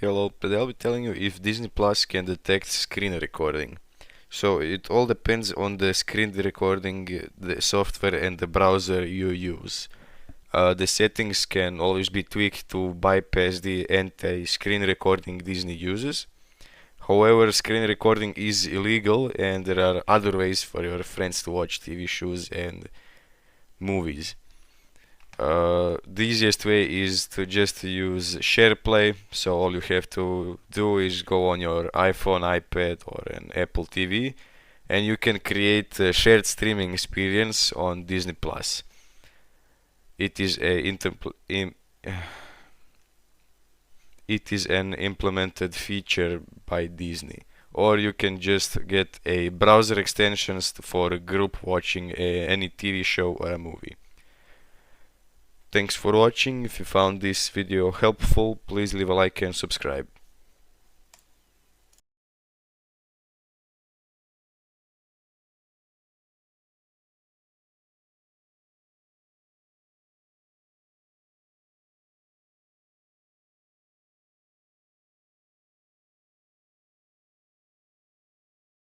Hello, but I'll be telling you if Disney Plus can detect screen recording. So it all depends on the screen recording, the software and the browser you use. The settings can always be tweaked to bypass the anti-screen recording Disney uses. However, screen recording is illegal and there are other ways for your friends to watch TV shows and movies. The easiest way is to just use SharePlay. So all you have to do is go on your iPhone, iPad, or an Apple TV, and you can create a shared streaming experience on Disney Plus. It is it is an implemented feature by Disney. Or you can just get a browser extensions for group watching any TV show or a movie. Thanks for watching. If you found this video helpful, please leave a like and subscribe.